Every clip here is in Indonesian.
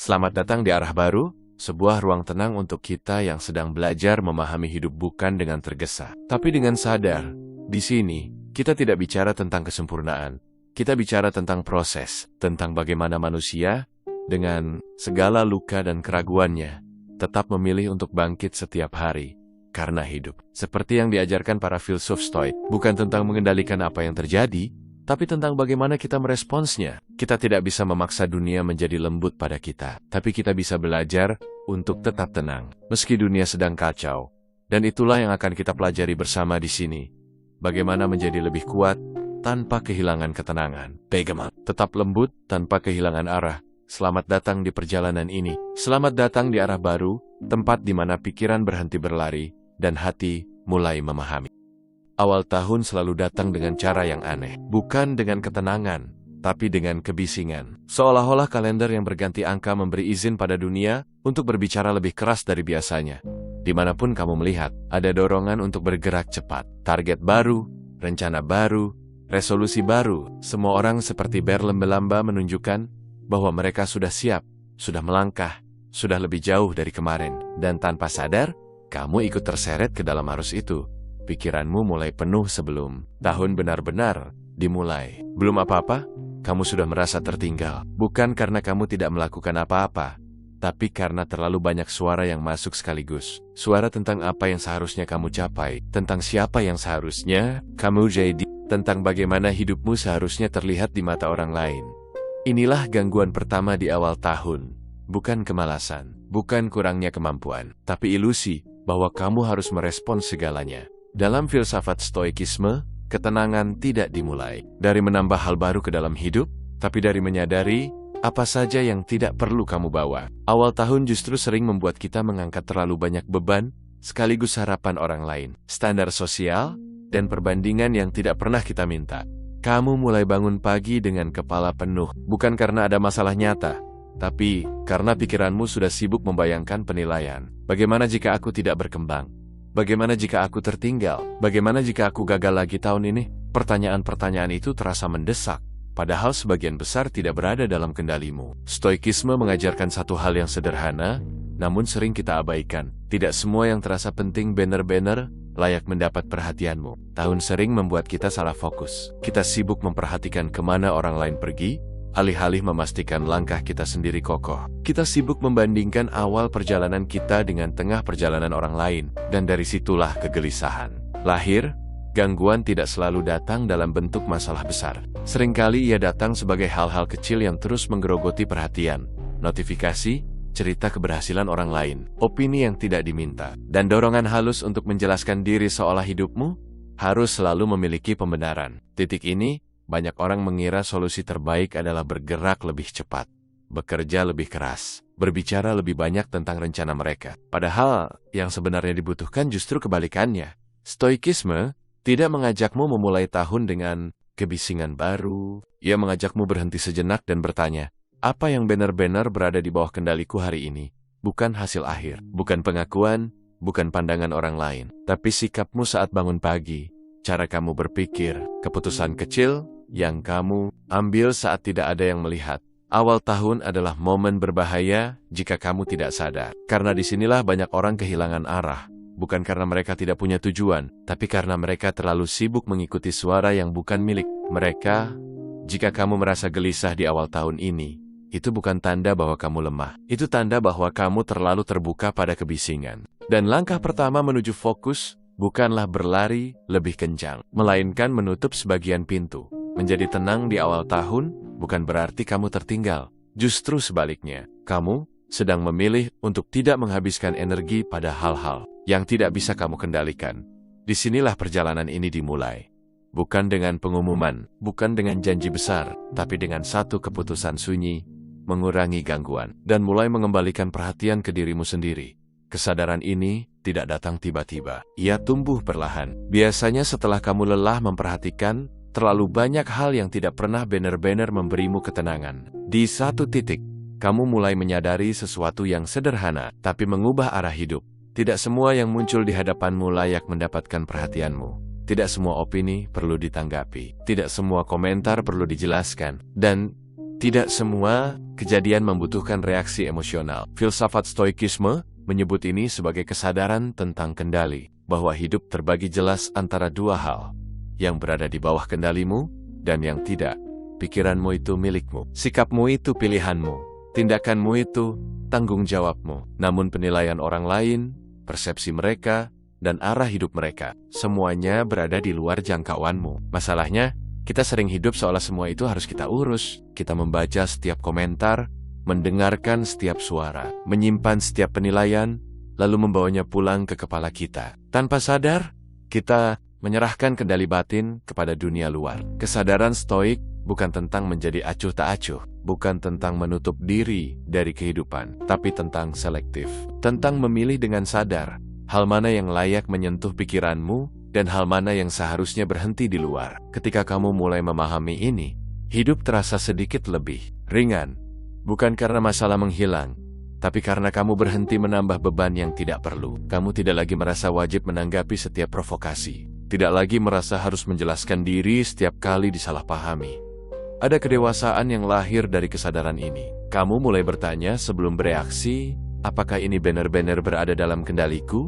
Selamat datang di Arah Baru, sebuah ruang tenang untuk kita yang sedang belajar memahami hidup bukan dengan tergesa, tapi dengan sadar. Di sini, kita tidak bicara tentang kesempurnaan. Kita bicara tentang proses, tentang bagaimana manusia, dengan segala luka dan keraguannya, tetap memilih untuk bangkit setiap hari, karena hidup. Seperti yang diajarkan para filsuf Stoik, bukan tentang mengendalikan apa yang terjadi, tapi tentang bagaimana kita meresponsnya. Kita tidak bisa memaksa dunia menjadi lembut pada kita, tapi kita bisa belajar untuk tetap tenang, meski dunia sedang kacau. Dan itulah yang akan kita pelajari bersama di sini. Bagaimana menjadi lebih kuat tanpa kehilangan ketenangan. Bagaimana tetap lembut tanpa kehilangan arah. Selamat datang di perjalanan ini. Selamat datang di Arah Baru, tempat di mana pikiran berhenti berlari dan hati mulai memahami. Awal tahun selalu datang dengan cara yang aneh. Bukan dengan ketenangan, tapi dengan kebisingan. Seolah-olah kalender yang berganti angka memberi izin pada dunia untuk berbicara lebih keras dari biasanya. Dimanapun kamu melihat, ada dorongan untuk bergerak cepat. Target baru, rencana baru, resolusi baru. Semua orang seperti berlomba-lomba menunjukkan bahwa mereka sudah siap, sudah melangkah, sudah lebih jauh dari kemarin. Dan tanpa sadar, kamu ikut terseret ke dalam arus itu. Pikiranmu mulai penuh sebelum tahun benar-benar dimulai. Belum apa-apa, kamu sudah merasa tertinggal. Bukan karena kamu tidak melakukan apa-apa, tapi karena terlalu banyak suara yang masuk sekaligus. Suara tentang apa yang seharusnya kamu capai, tentang siapa yang seharusnya kamu jadi, tentang bagaimana hidupmu seharusnya terlihat di mata orang lain. Inilah gangguan pertama di awal tahun. Bukan kemalasan, bukan kurangnya kemampuan, tapi ilusi bahwa kamu harus merespons segalanya. Dalam filsafat Stoikisme, ketenangan tidak dimulai dari menambah hal baru ke dalam hidup, tapi dari menyadari apa saja yang tidak perlu kamu bawa. Awal tahun justru sering membuat kita mengangkat terlalu banyak beban, sekaligus harapan orang lain, standar sosial, dan perbandingan yang tidak pernah kita minta. Kamu mulai bangun pagi dengan kepala penuh, bukan karena ada masalah nyata, tapi karena pikiranmu sudah sibuk membayangkan penilaian. Bagaimana jika aku tidak berkembang? Bagaimana jika aku tertinggal? Bagaimana jika aku gagal lagi tahun ini? Pertanyaan-pertanyaan itu terasa mendesak, padahal sebagian besar tidak berada dalam kendalimu. Stoikisme mengajarkan satu hal yang sederhana, namun sering kita abaikan. Tidak semua yang terasa penting benar-benar layak mendapat perhatianmu. Tahun sering membuat kita salah fokus. Kita sibuk memperhatikan kemana orang lain pergi, alih-alih memastikan langkah kita sendiri kokoh. Kita sibuk membandingkan awal perjalanan kita dengan tengah perjalanan orang lain, dan dari situlah kegelisahan lahir. Gangguan tidak selalu datang dalam bentuk masalah besar. Seringkali ia datang sebagai hal-hal kecil yang terus menggerogoti perhatian, notifikasi, cerita keberhasilan orang lain, opini yang tidak diminta, dan dorongan halus untuk menjelaskan diri seolah hidupmu harus selalu memiliki pembenaran. Titik ini, banyak orang mengira solusi terbaik adalah bergerak lebih cepat, bekerja lebih keras, berbicara lebih banyak tentang rencana mereka. Padahal, yang sebenarnya dibutuhkan justru kebalikannya. Stoikisme tidak mengajakmu memulai tahun dengan kebisingan baru. Ia mengajakmu berhenti sejenak dan bertanya, apa yang benar-benar berada di bawah kendaliku hari ini? Bukan hasil akhir, bukan pengakuan, bukan pandangan orang lain, tapi sikapmu saat bangun pagi, cara kamu berpikir, keputusan kecil yang kamu ambil saat tidak ada yang melihat. Awal tahun adalah momen berbahaya jika kamu tidak sadar. Karena disinilah banyak orang kehilangan arah. Bukan karena mereka tidak punya tujuan, tapi karena mereka terlalu sibuk mengikuti suara yang bukan milik mereka. Jika kamu merasa gelisah di awal tahun ini, itu bukan tanda bahwa kamu lemah. Itu tanda bahwa kamu terlalu terbuka pada kebisingan. Dan langkah pertama menuju fokus bukanlah berlari lebih kencang, melainkan menutup sebagian pintu. Menjadi tenang di awal tahun bukan berarti kamu tertinggal. Justru sebaliknya, kamu sedang memilih untuk tidak menghabiskan energi pada hal-hal yang tidak bisa kamu kendalikan. Disinilah perjalanan ini dimulai. Bukan dengan pengumuman, bukan dengan janji besar, tapi dengan satu keputusan sunyi, mengurangi gangguan, dan mulai mengembalikan perhatian ke dirimu sendiri. Kesadaran ini tidak datang tiba-tiba. Ia tumbuh perlahan. Biasanya setelah kamu lelah memperhatikan terlalu banyak hal yang tidak pernah benar-benar memberimu ketenangan. Di satu titik, kamu mulai menyadari sesuatu yang sederhana, tapi mengubah arah hidup. Tidak semua yang muncul di hadapanmu layak mendapatkan perhatianmu. Tidak semua opini perlu ditanggapi. Tidak semua komentar perlu dijelaskan. Dan Tidak semua kejadian membutuhkan reaksi emosional. Filsafat Stoikisme menyebut ini sebagai kesadaran tentang kendali, bahwa hidup terbagi jelas antara dua hal, yang berada di bawah kendalimu dan yang tidak. Pikiranmu itu milikmu, sikapmu itu pilihanmu, tindakanmu itu tanggung jawabmu. Namun penilaian orang lain, persepsi mereka, dan arah hidup mereka, semuanya berada di luar jangkauanmu. Masalahnya, kita sering hidup seolah semua itu harus kita urus. Kita membaca setiap komentar, mendengarkan setiap suara, menyimpan setiap penilaian, lalu membawanya pulang ke kepala kita. Tanpa sadar, kita menyerahkan kendali batin kepada dunia luar. Kesadaran stoik bukan tentang menjadi acuh tak acuh, bukan tentang menutup diri dari kehidupan, tapi tentang selektif, tentang memilih dengan sadar hal mana yang layak menyentuh pikiranmu dan hal mana yang seharusnya berhenti di luar. Ketika kamu mulai memahami ini, hidup terasa sedikit lebih ringan, bukan karena masalah menghilang, tapi karena kamu berhenti menambah beban yang tidak perlu. Kamu tidak lagi merasa wajib menanggapi setiap provokasi, tidak lagi merasa harus menjelaskan diri setiap kali disalahpahami. Ada kedewasaan yang lahir dari kesadaran ini. Kamu mulai bertanya sebelum bereaksi, apakah ini benar-benar berada dalam kendaliku?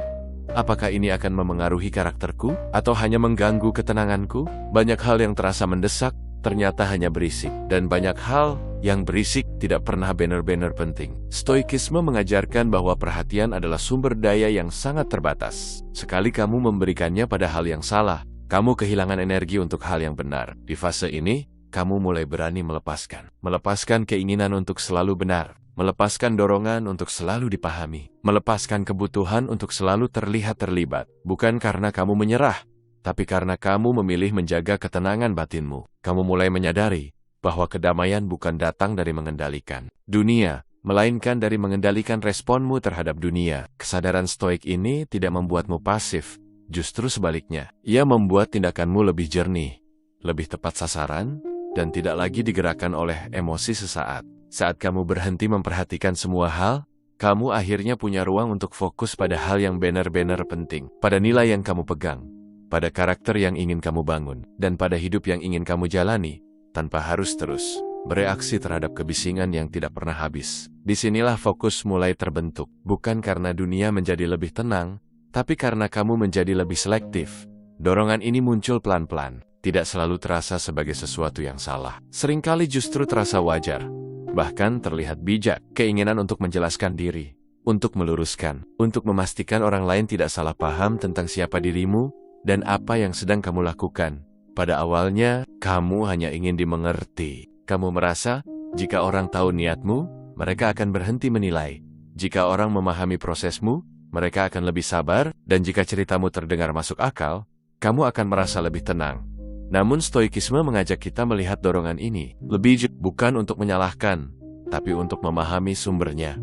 Apakah ini akan memengaruhi karakterku? Atau hanya mengganggu ketenanganku? Banyak hal yang terasa mendesak, ternyata hanya berisik. Dan banyak hal yang berisik tidak pernah benar-benar penting. Stoikisme mengajarkan bahwa perhatian adalah sumber daya yang sangat terbatas. Sekali kamu memberikannya pada hal yang salah, kamu kehilangan energi untuk hal yang benar. Di fase ini, kamu mulai berani melepaskan keinginan untuk selalu benar, melepaskan dorongan untuk selalu dipahami, melepaskan kebutuhan untuk selalu terlihat terlibat. Bukan karena kamu menyerah, tapi karena kamu memilih menjaga ketenangan batinmu. Kamu mulai menyadari bahwa kedamaian bukan datang dari mengendalikan dunia, melainkan dari mengendalikan responmu terhadap dunia. Kesadaran stoik ini tidak membuatmu pasif, justru sebaliknya. Ia membuat tindakanmu lebih jernih, lebih tepat sasaran, dan tidak lagi digerakkan oleh emosi sesaat. Saat kamu berhenti memperhatikan semua hal, kamu akhirnya punya ruang untuk fokus pada hal yang benar-benar penting, pada nilai yang kamu pegang, pada karakter yang ingin kamu bangun, dan pada hidup yang ingin kamu jalani, tanpa harus terus bereaksi terhadap kebisingan yang tidak pernah habis. Disinilah fokus mulai terbentuk, bukan karena dunia menjadi lebih tenang, tapi karena kamu menjadi lebih selektif. Dorongan ini muncul pelan-pelan, tidak selalu terasa sebagai sesuatu yang salah. Seringkali justru terasa wajar, bahkan terlihat bijak. Keinginan untuk menjelaskan diri, untuk meluruskan, untuk memastikan orang lain tidak salah paham tentang siapa dirimu dan apa yang sedang kamu lakukan. Pada awalnya, kamu hanya ingin dimengerti. Kamu merasa, jika orang tahu niatmu, mereka akan berhenti menilai. Jika orang memahami prosesmu, mereka akan lebih sabar, dan jika ceritamu terdengar masuk akal, kamu akan merasa lebih tenang. Namun stoikisme mengajak kita melihat dorongan ini lebih bukan untuk menyalahkan, tapi untuk memahami sumbernya.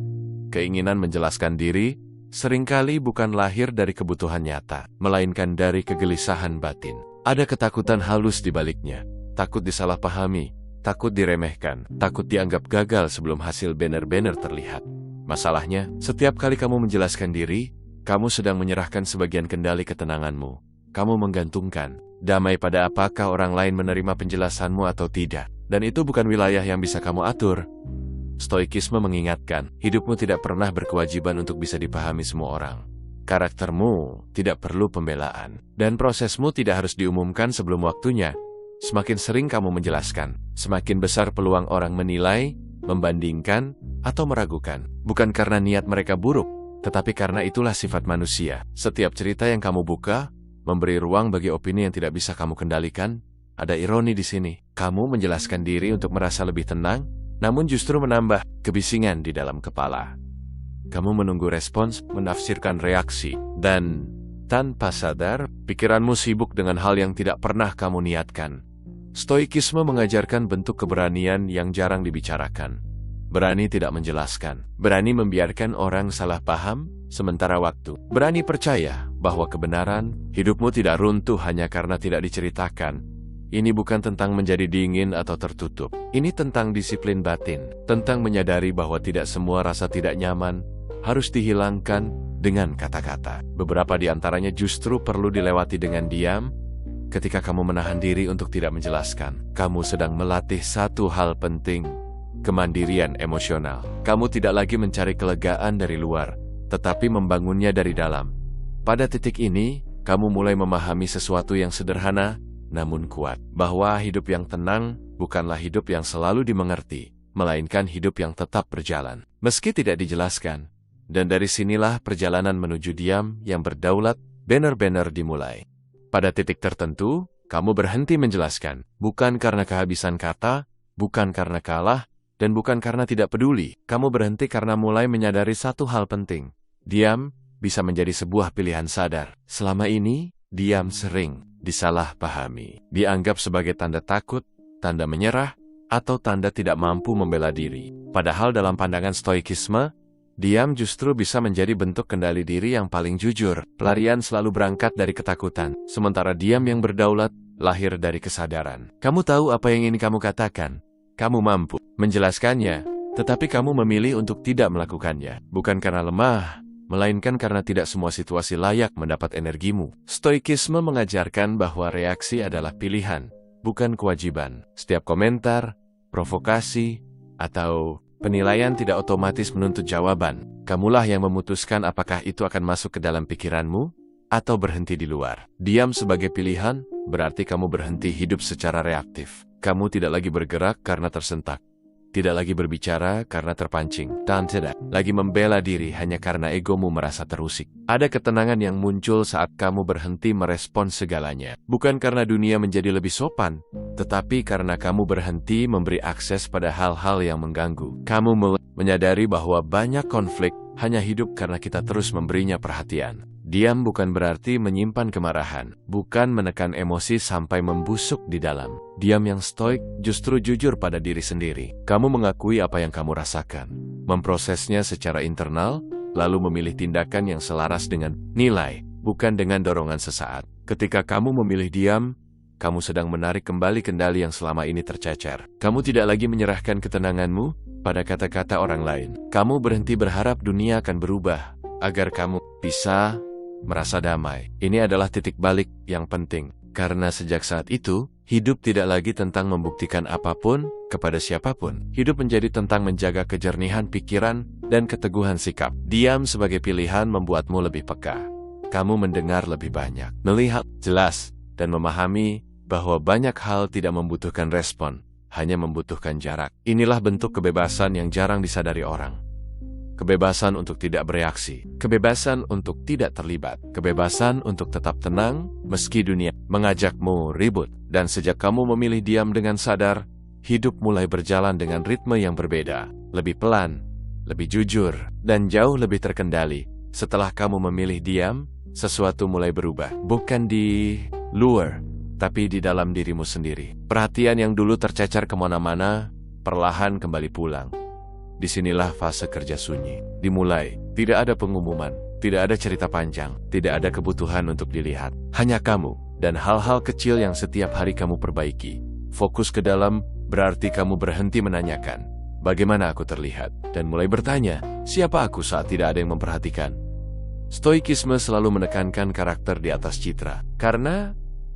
Keinginan menjelaskan diri seringkali bukan lahir dari kebutuhan nyata, melainkan dari kegelisahan batin. Ada ketakutan halus di baliknya, takut disalahpahami, takut diremehkan, takut dianggap gagal sebelum hasil benar-benar terlihat. Masalahnya, setiap kali kamu menjelaskan diri, kamu sedang menyerahkan sebagian kendali ketenanganmu. Kamu menggantungkan damai pada apakah orang lain menerima penjelasanmu atau tidak. Dan itu bukan wilayah yang bisa kamu atur. Stoikisme mengingatkan, hidupmu tidak pernah berkewajiban untuk bisa dipahami semua orang. Karaktermu tidak perlu pembelaan. Dan prosesmu tidak harus diumumkan sebelum waktunya. Semakin sering kamu menjelaskan, semakin besar peluang orang menilai, membandingkan, atau meragukan. Bukan karena niat mereka buruk, tetapi karena itulah sifat manusia. Setiap cerita yang kamu buka memberi ruang bagi opini yang tidak bisa kamu kendalikan. Ada ironi di sini. Kamu menjelaskan diri untuk merasa lebih tenang, namun justru menambah kebisingan di dalam kepala. Kamu menunggu respons, menafsirkan reaksi, dan tanpa sadar, pikiranmu sibuk dengan hal yang tidak pernah kamu niatkan. Stoikisme mengajarkan bentuk keberanian yang jarang dibicarakan. Berani tidak menjelaskan, berani membiarkan orang salah paham, sementara waktu. Berani percaya bahwa kebenaran, hidupmu tidak runtuh hanya karena tidak diceritakan. Ini bukan tentang menjadi dingin atau tertutup. Ini tentang disiplin batin, tentang menyadari bahwa tidak semua rasa tidak nyaman harus dihilangkan dengan kata-kata. Beberapa di antaranya justru perlu dilewati dengan diam. Ketika kamu menahan diri untuk tidak menjelaskan, kamu sedang melatih satu hal penting, kemandirian emosional. Kamu tidak lagi mencari kelegaan dari luar, tetapi membangunnya dari dalam. Pada titik ini, kamu mulai memahami sesuatu yang sederhana, namun kuat. Bahwa hidup yang tenang bukanlah hidup yang selalu dimengerti, melainkan hidup yang tetap berjalan, meski tidak dijelaskan. Dan dari sinilah perjalanan menuju diam yang berdaulat benar-benar dimulai. Pada titik tertentu, kamu berhenti menjelaskan, bukan karena kehabisan kata, bukan karena kalah, dan bukan karena tidak peduli. Kamu berhenti karena mulai menyadari satu hal penting. Diam bisa menjadi sebuah pilihan sadar. Selama ini, diam sering disalahpahami. Dianggap sebagai tanda takut, tanda menyerah, atau tanda tidak mampu membela diri. Padahal dalam pandangan stoikisme, diam justru bisa menjadi bentuk kendali diri yang paling jujur. Pelarian selalu berangkat dari ketakutan, sementara diam yang berdaulat lahir dari kesadaran. Kamu tahu apa yang ingin kamu katakan. Kamu mampu menjelaskannya, tetapi kamu memilih untuk tidak melakukannya. Bukan karena lemah, melainkan karena tidak semua situasi layak mendapat energimu. Stoikisme mengajarkan bahwa reaksi adalah pilihan, bukan kewajiban. Setiap komentar, provokasi, atau penilaian tidak otomatis menuntut jawaban. Kamulah yang memutuskan apakah itu akan masuk ke dalam pikiranmu atau berhenti di luar. Diam sebagai pilihan berarti kamu berhenti hidup secara reaktif. Kamu tidak lagi bergerak karena tersentak, tidak lagi berbicara karena terpancing, dan tidak lagi membela diri hanya karena egomu merasa terusik. Ada ketenangan yang muncul saat kamu berhenti merespons segalanya. Bukan karena dunia menjadi lebih sopan, tetapi karena kamu berhenti memberi akses pada hal-hal yang mengganggu. Kamu menyadari bahwa banyak konflik hanya hidup karena kita terus memberinya perhatian. Diam bukan berarti menyimpan kemarahan, bukan menekan emosi sampai membusuk di dalam. Diam yang stoik justru jujur pada diri sendiri. Kamu mengakui apa yang kamu rasakan, memprosesnya secara internal, lalu memilih tindakan yang selaras dengan nilai, bukan dengan dorongan sesaat. Ketika kamu memilih diam, kamu sedang menarik kembali kendali yang selama ini tercecer. Kamu tidak lagi menyerahkan ketenanganmu pada kata-kata orang lain. Kamu berhenti berharap dunia akan berubah, agar kamu bisa merasa damai. Ini adalah titik balik yang penting, karena sejak saat itu, hidup tidak lagi tentang membuktikan apapun kepada siapapun. Hidup menjadi tentang menjaga kejernihan pikiran dan keteguhan sikap. Diam sebagai pilihan membuatmu lebih peka. Kamu mendengar lebih banyak, melihat jelas, dan memahami bahwa banyak hal tidak membutuhkan respon, hanya membutuhkan jarak. Inilah bentuk kebebasan yang jarang disadari orang. Kebebasan untuk tidak bereaksi, kebebasan untuk tidak terlibat, kebebasan untuk tetap tenang meski dunia mengajakmu ribut. Dan sejak kamu memilih diam dengan sadar, hidup mulai berjalan dengan ritme yang berbeda, lebih pelan, lebih jujur, dan jauh lebih terkendali. Setelah kamu memilih diam, sesuatu mulai berubah, bukan di luar, tapi di dalam dirimu sendiri. Perhatian yang dulu tercecer kemana-mana, perlahan kembali pulang. Disinilah fase kerja sunyi dimulai. Tidak ada pengumuman, tidak ada cerita panjang, tidak ada kebutuhan untuk dilihat. Hanya kamu dan hal-hal kecil yang setiap hari kamu perbaiki. Fokus ke dalam berarti kamu berhenti menanyakan, bagaimana aku terlihat? Dan mulai bertanya, siapa aku saat tidak ada yang memperhatikan? Stoikisme selalu menekankan karakter di atas citra. Karena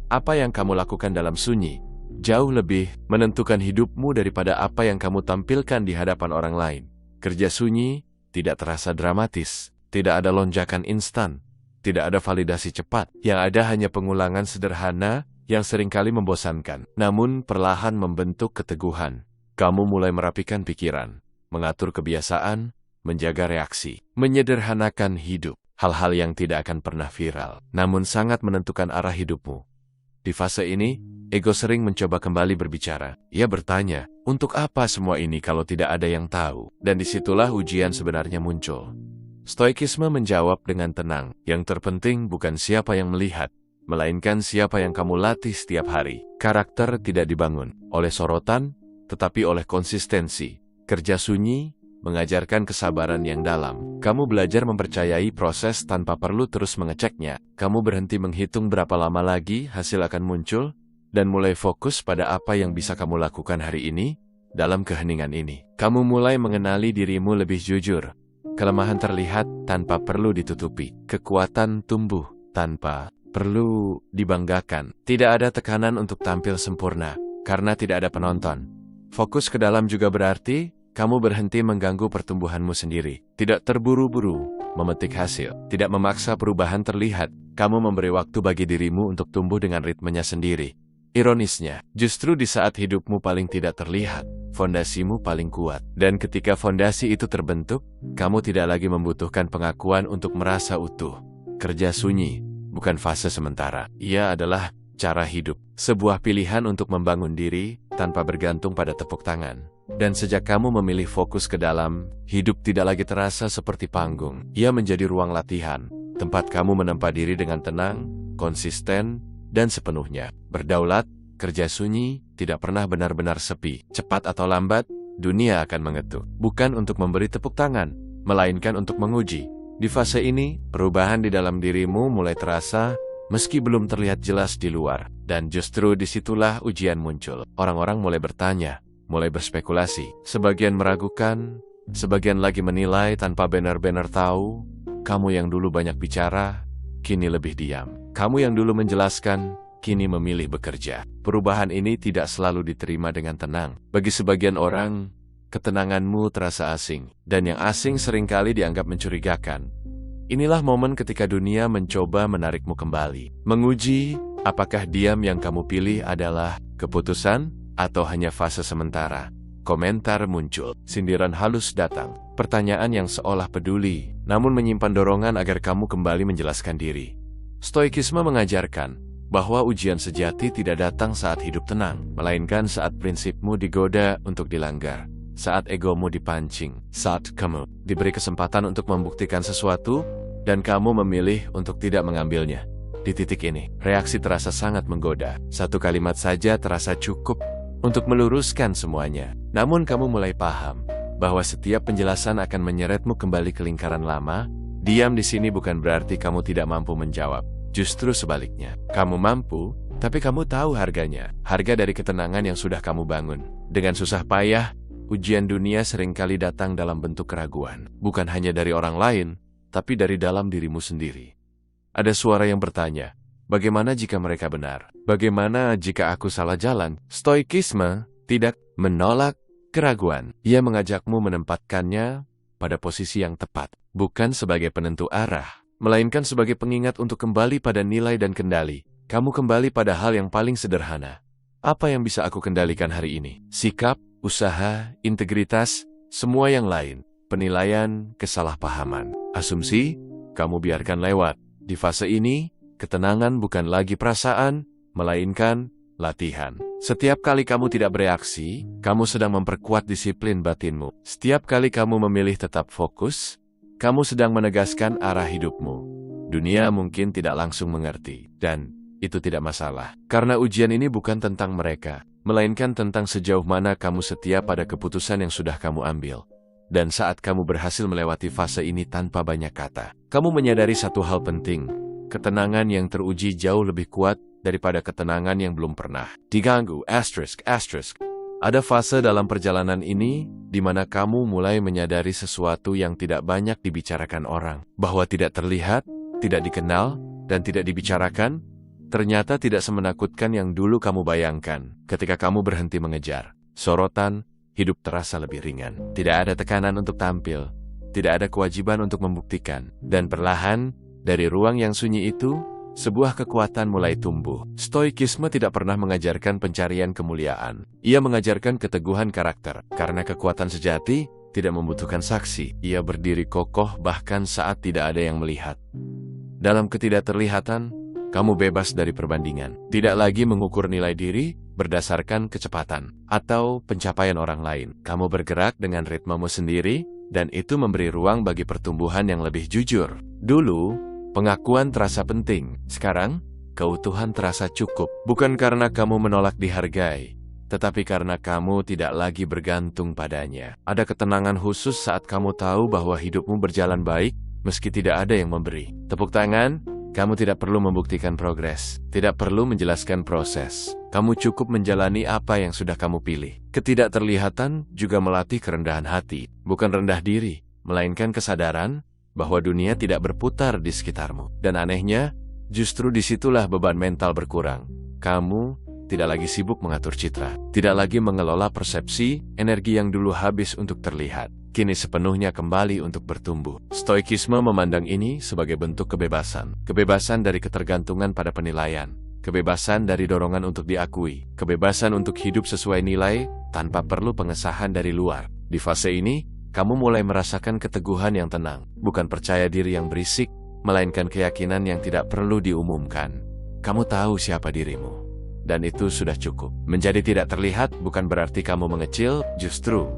apa yang kamu lakukan dalam sunyi jauh lebih menentukan hidupmu daripada apa yang kamu tampilkan di hadapan orang lain. Kerja sunyi tidak terasa dramatis, tidak ada lonjakan instan, tidak ada validasi cepat. Yang ada hanya pengulangan sederhana yang seringkali membosankan, namun perlahan membentuk keteguhan. Kamu mulai merapikan pikiran, mengatur kebiasaan, menjaga reaksi, menyederhanakan hidup. Hal-hal yang tidak akan pernah viral, namun sangat menentukan arah hidupmu. Di fase ini, ego sering mencoba kembali berbicara. Ia bertanya, untuk apa semua ini kalau tidak ada yang tahu? Dan disitulah ujian sebenarnya muncul. Stoikisme menjawab dengan tenang, yang terpenting bukan siapa yang melihat, melainkan siapa yang kamu latih setiap hari. Karakter tidak dibangun oleh sorotan, tetapi oleh konsistensi. Kerja sunyi mengajarkan kesabaran yang dalam. Kamu belajar mempercayai proses tanpa perlu terus mengeceknya. Kamu berhenti menghitung berapa lama lagi hasil akan muncul, dan mulai fokus pada apa yang bisa kamu lakukan hari ini, dalam keheningan ini. Kamu mulai mengenali dirimu lebih jujur. Kelemahan terlihat tanpa perlu ditutupi. Kekuatan tumbuh tanpa perlu dibanggakan. Tidak ada tekanan untuk tampil sempurna, karena tidak ada penonton. Fokus ke dalam juga berarti kamu berhenti mengganggu pertumbuhanmu sendiri. Tidak terburu-buru memetik hasil, tidak memaksa perubahan terlihat. Kamu memberi waktu bagi dirimu untuk tumbuh dengan ritmenya sendiri. Ironisnya, justru di saat hidupmu paling tidak terlihat, fondasimu paling kuat. Dan ketika fondasi itu terbentuk, kamu tidak lagi membutuhkan pengakuan untuk merasa utuh. Kerja sunyi bukan fase sementara. Ia adalah cara hidup, sebuah pilihan untuk membangun diri tanpa bergantung pada tepuk tangan. Dan sejak kamu memilih fokus ke dalam, hidup tidak lagi terasa seperti panggung. Ia menjadi ruang latihan, tempat kamu menempa diri dengan tenang, konsisten, dan sepenuhnya. Berdaulat, kerja sunyi, tidak pernah benar-benar sepi. Cepat atau lambat, dunia akan mengetuk. Bukan untuk memberi tepuk tangan, melainkan untuk menguji. Di fase ini, perubahan di dalam dirimu mulai terasa, meski belum terlihat jelas di luar. Dan justru disitulah ujian muncul. Orang-orang mulai bertanya, mulai berspekulasi. Sebagian meragukan, sebagian lagi menilai tanpa benar-benar tahu. Kamu yang dulu banyak bicara, kini lebih diam. Kamu yang dulu menjelaskan, kini memilih bekerja. Perubahan ini tidak selalu diterima dengan tenang. Bagi sebagian orang, ketenanganmu terasa asing. Dan yang asing seringkali dianggap mencurigakan. Inilah momen ketika dunia mencoba menarikmu kembali. Menguji, apakah diam yang kamu pilih adalah keputusan atau hanya fase sementara. Komentar muncul, sindiran halus datang. Pertanyaan yang seolah peduli, namun menyimpan dorongan agar kamu kembali menjelaskan diri. Stoikisme mengajarkan bahwa ujian sejati tidak datang saat hidup tenang, melainkan saat prinsipmu digoda untuk dilanggar, saat egomu dipancing, saat kamu diberi kesempatan untuk membuktikan sesuatu, dan kamu memilih untuk tidak mengambilnya. Di titik ini, reaksi terasa sangat menggoda. Satu kalimat saja terasa cukup untuk meluruskan semuanya. Namun kamu mulai paham bahwa setiap penjelasan akan menyeretmu kembali ke lingkaran lama. Diam di sini bukan berarti kamu tidak mampu menjawab. Justru sebaliknya, kamu mampu, tapi kamu tahu harganya. Harga dari ketenangan yang sudah kamu bangun. Dengan susah payah, ujian dunia seringkali datang dalam bentuk keraguan. Bukan hanya dari orang lain, tapi dari dalam dirimu sendiri. Ada suara yang bertanya, bagaimana jika mereka benar? Bagaimana jika aku salah jalan? Stoikisme tidak menolak keraguan. Ia mengajakmu menempatkannya pada posisi yang tepat. Bukan sebagai penentu arah, melainkan sebagai pengingat untuk kembali pada nilai dan kendali. Kamu kembali pada hal yang paling sederhana. Apa yang bisa aku kendalikan hari ini? Sikap, usaha, integritas, semua yang lain. Penilaian, kesalahpahaman, asumsi, kamu biarkan lewat. Di fase ini, ketenangan bukan lagi perasaan, melainkan latihan. Setiap kali kamu tidak bereaksi, kamu sedang memperkuat disiplin batinmu. Setiap kali kamu memilih tetap fokus, kamu sedang menegaskan arah hidupmu. Dunia mungkin tidak langsung mengerti, dan itu tidak masalah. Karena ujian ini bukan tentang mereka, melainkan tentang sejauh mana kamu setia pada keputusan yang sudah kamu ambil. Dan saat kamu berhasil melewati fase ini tanpa banyak kata, kamu menyadari satu hal penting. Ketenangan yang teruji jauh lebih kuat daripada ketenangan yang belum pernah diganggu. Ada fase dalam perjalanan ini di mana kamu mulai menyadari sesuatu yang tidak banyak dibicarakan orang. Bahwa tidak terlihat, tidak dikenal, dan tidak dibicarakan, ternyata tidak semenakutkan yang dulu kamu bayangkan. Ketika kamu berhenti mengejar sorotan, hidup terasa lebih ringan. Tidak ada tekanan untuk tampil, tidak ada kewajiban untuk membuktikan. Dan perlahan, dari ruang yang sunyi itu, sebuah kekuatan mulai tumbuh. Stoikisme tidak pernah mengajarkan pencarian kemuliaan. Ia mengajarkan keteguhan karakter. Karena kekuatan sejati tidak membutuhkan saksi. Ia berdiri kokoh bahkan saat tidak ada yang melihat. Dalam ketidakterlihatan, kamu bebas dari perbandingan. Tidak lagi mengukur nilai diri berdasarkan kecepatan atau pencapaian orang lain. Kamu bergerak dengan ritmemu sendiri, dan itu memberi ruang bagi pertumbuhan yang lebih jujur. Dulu, pengakuan terasa penting. Sekarang, keutuhan terasa cukup. Bukan karena kamu menolak dihargai, tetapi karena kamu tidak lagi bergantung padanya. Ada ketenangan khusus saat kamu tahu bahwa hidupmu berjalan baik, meski tidak ada yang memberi tepuk tangan. Kamu tidak perlu membuktikan progres, tidak perlu menjelaskan proses. Kamu cukup menjalani apa yang sudah kamu pilih. Ketidakterlihatan juga melatih kerendahan hati, bukan rendah diri, melainkan kesadaran bahwa dunia tidak berputar di sekitarmu. Dan anehnya, justru disitulah beban mental berkurang. Kamu tidak lagi sibuk mengatur citra, tidak lagi mengelola persepsi, energi yang dulu habis untuk terlihat, kini sepenuhnya kembali untuk bertumbuh. Stoikisme memandang ini sebagai bentuk kebebasan. Kebebasan dari ketergantungan pada penilaian, kebebasan dari dorongan untuk diakui, kebebasan untuk hidup sesuai nilai tanpa perlu pengesahan dari luar. Di fase ini, kamu mulai merasakan keteguhan yang tenang, bukan percaya diri yang berisik, melainkan keyakinan yang tidak perlu diumumkan. Kamu tahu siapa dirimu, dan itu sudah cukup. Menjadi tidak terlihat bukan berarti kamu mengecil, justru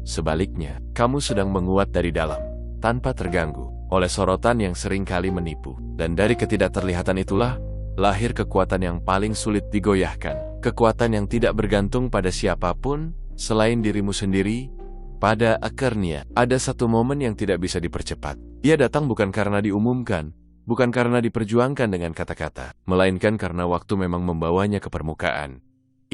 sebaliknya, kamu sedang menguat dari dalam, tanpa terganggu oleh sorotan yang sering kali menipu. Dan dari ketidakterlihatan itulah lahir kekuatan yang paling sulit digoyahkan. Kekuatan yang tidak bergantung pada siapapun selain dirimu sendiri. Pada akhirnya, ada satu momen yang tidak bisa dipercepat. Ia datang bukan karena diumumkan, bukan karena diperjuangkan dengan kata-kata, melainkan karena waktu memang membawanya ke permukaan.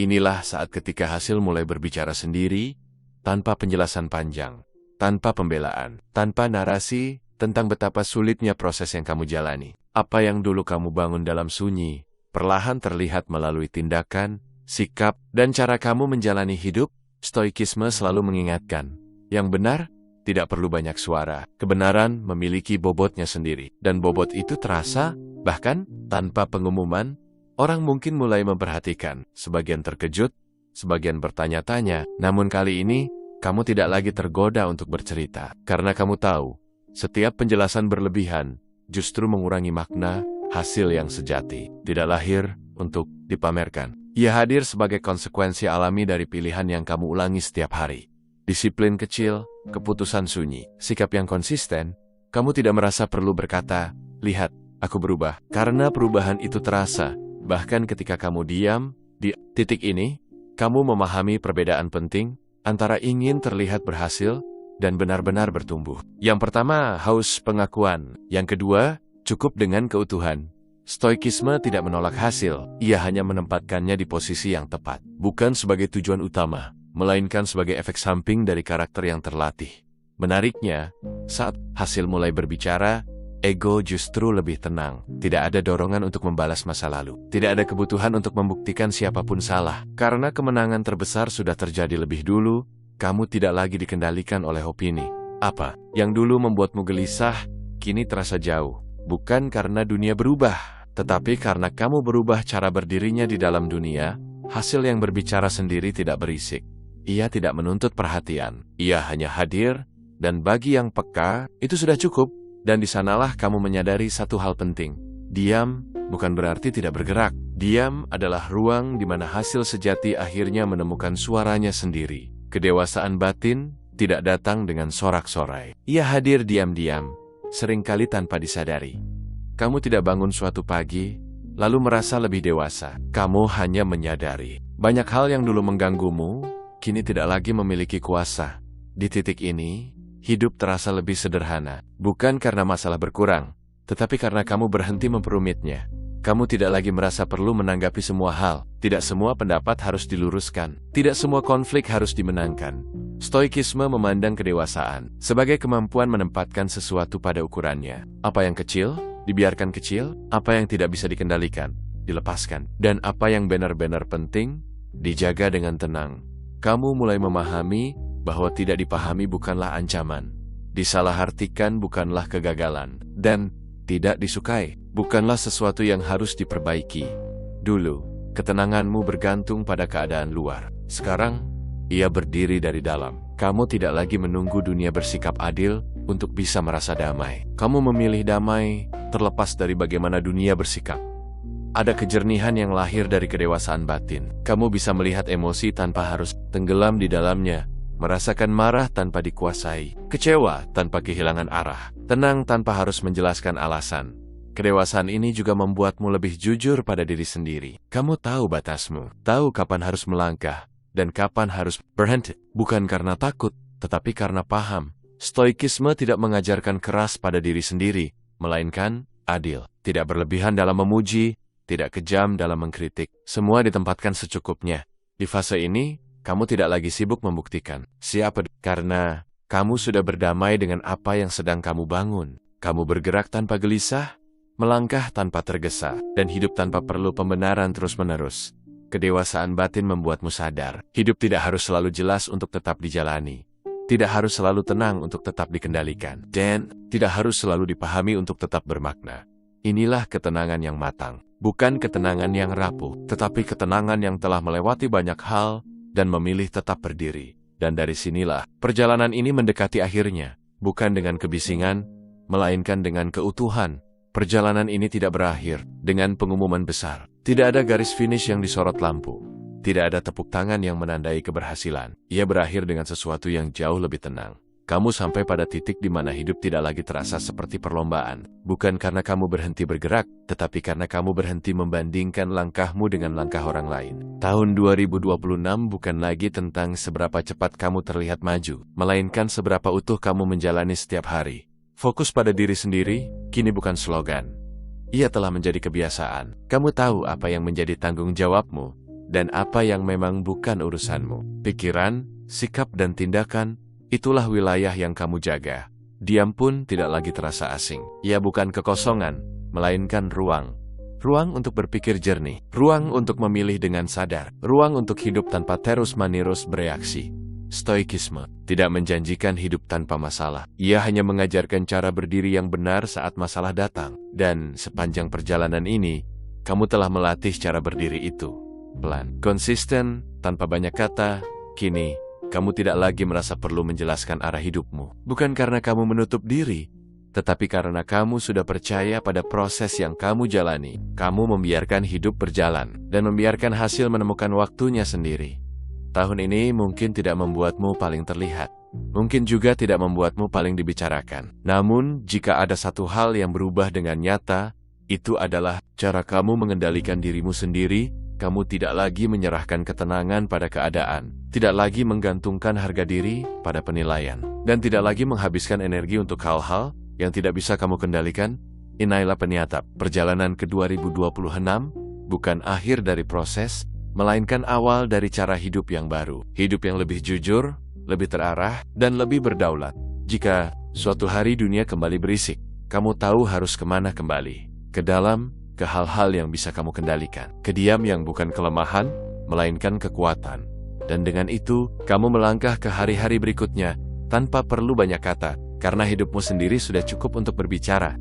Inilah saat ketika hasil mulai berbicara sendiri, tanpa penjelasan panjang, tanpa pembelaan, tanpa narasi tentang betapa sulitnya proses yang kamu jalani. Apa yang dulu kamu bangun dalam sunyi, perlahan terlihat melalui tindakan, sikap, dan cara kamu menjalani hidup. Stoikisme selalu mengingatkan, yang benar tidak perlu banyak suara. Kebenaran memiliki bobotnya sendiri, dan bobot itu terasa, bahkan tanpa pengumuman. Orang mungkin mulai memperhatikan, sebagian terkejut, sebagian bertanya-tanya. Namun kali ini, kamu tidak lagi tergoda untuk bercerita, karena kamu tahu, setiap penjelasan berlebihan justru mengurangi makna hasil yang sejati. Tidak lahir untuk dipamerkan. Ia hadir sebagai konsekuensi alami dari pilihan yang kamu ulangi setiap hari. Disiplin kecil, keputusan sunyi, sikap yang konsisten. Kamu tidak merasa perlu berkata, "Lihat, aku berubah." Karena perubahan itu terasa. Bahkan ketika kamu diam, di titik ini, kamu memahami perbedaan penting antara ingin terlihat berhasil dan benar-benar bertumbuh. Yang pertama, haus pengakuan. Yang kedua, cukup dengan keutuhan. Stoikisme tidak menolak hasil, ia hanya menempatkannya di posisi yang tepat. Bukan sebagai tujuan utama, melainkan sebagai efek samping dari karakter yang terlatih. Menariknya, saat hasil mulai berbicara, ego justru lebih tenang. Tidak ada dorongan untuk membalas masa lalu. Tidak ada kebutuhan untuk membuktikan siapapun salah. Karena kemenangan terbesar sudah terjadi lebih dulu, kamu tidak lagi dikendalikan oleh opini. Apa yang dulu membuatmu gelisah, kini terasa jauh. Bukan karena dunia berubah, tetapi karena kamu berubah cara berdirinya di dalam dunia. Hasil yang berbicara sendiri tidak berisik. Ia tidak menuntut perhatian. Ia hanya hadir, dan bagi yang peka, itu sudah cukup. Dan di sanalah kamu menyadari satu hal penting. Diam bukan berarti tidak bergerak. Diam adalah ruang di mana hasil sejati akhirnya menemukan suaranya sendiri. Kedewasaan batin tidak datang dengan sorak-sorai. Ia hadir diam-diam, seringkali tanpa disadari. Kamu tidak bangun suatu pagi, lalu merasa lebih dewasa. Kamu hanya menyadari banyak hal yang dulu mengganggumu, kini tidak lagi memiliki kuasa. Di titik ini, hidup terasa lebih sederhana. Bukan karena masalah berkurang, tetapi karena kamu berhenti memperumitnya. Kamu tidak lagi merasa perlu menanggapi semua hal. Tidak semua pendapat harus diluruskan. Tidak semua konflik harus dimenangkan. Stoikisme memandang kedewasaan sebagai kemampuan menempatkan sesuatu pada ukurannya. Apa yang kecil, dibiarkan kecil. Apa yang tidak bisa dikendalikan, dilepaskan. Dan apa yang benar-benar penting, dijaga dengan tenang. Kamu mulai memahami bahwa tidak dipahami bukanlah ancaman. Disalahartikan bukanlah kegagalan. Dan tidak disukai bukanlah sesuatu yang harus diperbaiki. Dulu, ketenanganmu bergantung pada keadaan luar. Sekarang, ia berdiri dari dalam. Kamu tidak lagi menunggu dunia bersikap adil untuk bisa merasa damai. Kamu memilih damai terlepas dari bagaimana dunia bersikap. Ada kejernihan yang lahir dari kedewasaan batin. Kamu bisa melihat emosi tanpa harus tenggelam di dalamnya. Merasakan marah tanpa dikuasai. Kecewa tanpa kehilangan arah. Tenang tanpa harus menjelaskan alasan. Kedewasaan ini juga membuatmu lebih jujur pada diri sendiri. Kamu tahu batasmu, tahu kapan harus melangkah, dan kapan harus berhenti. Bukan karena takut, tetapi karena paham. Stoikisme tidak mengajarkan keras pada diri sendiri, melainkan adil. Tidak berlebihan dalam memuji, tidak kejam dalam mengkritik. Semua ditempatkan secukupnya. Di fase ini, kamu tidak lagi sibuk membuktikan siapa, karena kamu sudah berdamai dengan apa yang sedang kamu bangun. Kamu bergerak tanpa gelisah, melangkah tanpa tergesa, dan hidup tanpa perlu pembenaran terus-menerus. Kedewasaan batin membuatmu sadar, hidup tidak harus selalu jelas untuk tetap dijalani. Tidak harus selalu tenang untuk tetap dikendalikan. Dan tidak harus selalu dipahami untuk tetap bermakna. Inilah ketenangan yang matang. Bukan ketenangan yang rapuh, tetapi ketenangan yang telah melewati banyak hal dan memilih tetap berdiri. Dan dari sinilah, perjalanan ini mendekati akhirnya. Bukan dengan kebisingan, melainkan dengan keutuhan. Perjalanan ini tidak berakhir dengan pengumuman besar. Tidak ada garis finish yang disorot lampu. Tidak ada tepuk tangan yang menandai keberhasilan. Ia berakhir dengan sesuatu yang jauh lebih tenang. Kamu sampai pada titik di mana hidup tidak lagi terasa seperti perlombaan. Bukan karena kamu berhenti bergerak, tetapi karena kamu berhenti membandingkan langkahmu dengan langkah orang lain. Tahun 2026 bukan lagi tentang seberapa cepat kamu terlihat maju, melainkan seberapa utuh kamu menjalani setiap hari. Fokus pada diri sendiri, kini bukan slogan. Ia telah menjadi kebiasaan. Kamu tahu apa yang menjadi tanggung jawabmu, dan apa yang memang bukan urusanmu. Pikiran, sikap, dan tindakan, itulah wilayah yang kamu jaga. Diam pun tidak lagi terasa asing. Ia bukan kekosongan, melainkan ruang. Ruang untuk berpikir jernih. Ruang untuk memilih dengan sadar. Ruang untuk hidup tanpa terus-menerus bereaksi. Stoikisme tidak menjanjikan hidup tanpa masalah. Ia hanya mengajarkan cara berdiri yang benar saat masalah datang. Dan sepanjang perjalanan ini, kamu telah melatih cara berdiri itu. Pelan, konsisten, tanpa banyak kata. Kini, kamu tidak lagi merasa perlu menjelaskan arah hidupmu. Bukan karena kamu menutup diri, tetapi karena kamu sudah percaya pada proses yang kamu jalani. Kamu membiarkan hidup berjalan, dan membiarkan hasil menemukan waktunya sendiri. Tahun ini mungkin tidak membuatmu paling terlihat. Mungkin juga tidak membuatmu paling dibicarakan. Namun, jika ada satu hal yang berubah dengan nyata, itu adalah cara kamu mengendalikan dirimu sendiri. Kamu tidak lagi menyerahkan ketenangan pada keadaan. Tidak lagi menggantungkan harga diri pada penilaian. Dan tidak lagi menghabiskan energi untuk hal-hal yang tidak bisa kamu kendalikan. Inilah peniatap. Perjalanan ke 2026 bukan akhir dari proses, melainkan awal dari cara hidup yang baru. Hidup yang lebih jujur, lebih terarah, dan lebih berdaulat. Jika suatu hari dunia kembali berisik, kamu tahu harus kemana kembali. Ke dalam, ke hal-hal yang bisa kamu kendalikan. Ke diam yang bukan kelemahan, melainkan kekuatan. Dan dengan itu, kamu melangkah ke hari-hari berikutnya, tanpa perlu banyak kata, karena hidupmu sendiri sudah cukup untuk berbicara.